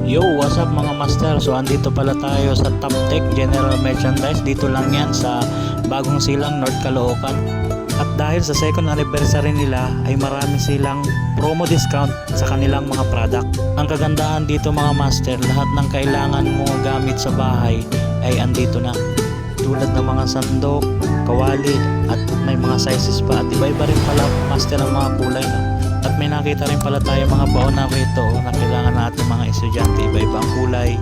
Yo, what's up mga master? So andito pala tayo sa Top Tech General Merchandise. Dito lang yan sa Bagong Silang, North Caloocan. At dahil sa second anniversary nila ay marami silang promo discount sa kanilang mga product. Ang kagandahan dito mga master, lahat ng kailangan mo gamit sa bahay ay andito na. Tulad ng mga sandok, kawali at may mga sizes pa. At iba-iba rin pala master ang mga kulay na. At may nakita rin pala tayo mga baon na rito na kailangan natin mga estudyante. Iba-ibang kulay,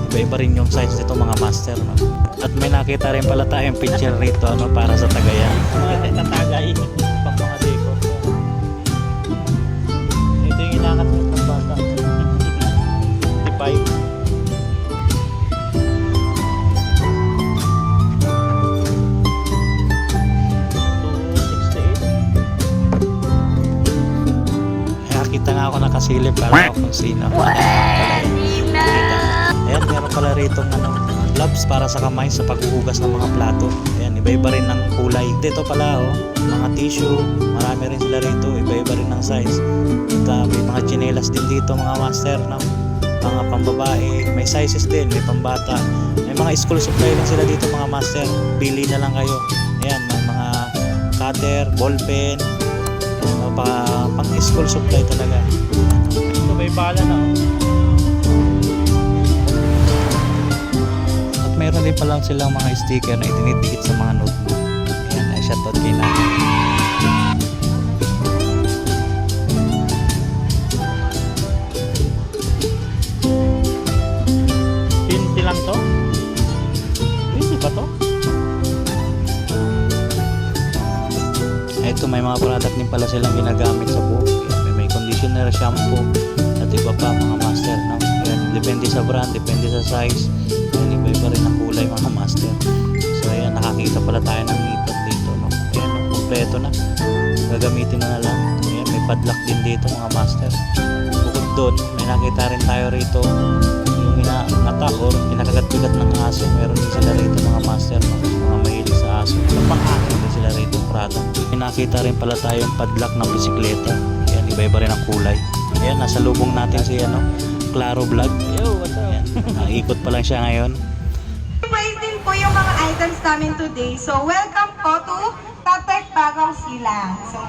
iba-iba rin yung size nito mga master. No? At may nakita rin pala tayong picture rito no, para sa tagayan. Tatagay pang mga decor. Ito yung inakat ng bata. 55. Kita nga ako nakasilip para ako kung sino. Ayan, meron pala rito gloves para sa kamay sa paghuhugas ng mga plato. Ayan, iba-iba rin ng kulay. Dito pala mga tissue, marami rin sila rito, iba-iba rin ng size. At may mga chinelas din dito mga master, no? Mga pambabae, may sizes din, may pambata. May mga school supply rin sila dito mga master. Pili na lang kayo. Ayan, may mga cutter, ballpen, pang school supply talaga. Ito may bala na At mayroon din pala silang mga sticker na itinidikit sa mga notebook. Ayan, ay shoutout kay natin. Pinti lang to? Pinti ba to? Ito may mga product din pala silang ginagamit sa buhok. May conditioner, shampoo at iba pa mga master. No? Ayan, depende sa brand, depende sa size. Ayan, iba-iba rin ang kulay mga master. So ayan, nakakita pala tayo ng nipot dito. No? Ayan, kompleto na. Gagamitin na lang. Ayan, may padlock din dito mga master. Bukod doon, may nakita rin tayo rito yung inangata or pinakagat-bigat ng aso. Meron din sila rito mga master. No? Mga mahilig sa aso. Pang-akin din sila rito product. May nakita rin pala tayong padlock ng bisikleta. Ayan, iba-iba rin ang kulay. Ayan, nasa lubong natin si Claro Vlog. Yo, what's up? Ikot pa lang siya ngayon. Waiting po yung mga items namin today. So, welcome po to Top Tech Bagong Silang. So,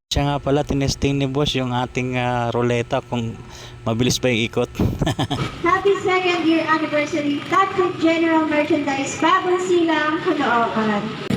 Siya nga pala, tinesting ni boss yung ating ruleta kung mabilis ba yung ikot. Happy second year anniversary, Top Tech General Merchandise, Bagong Silang, Caloocan.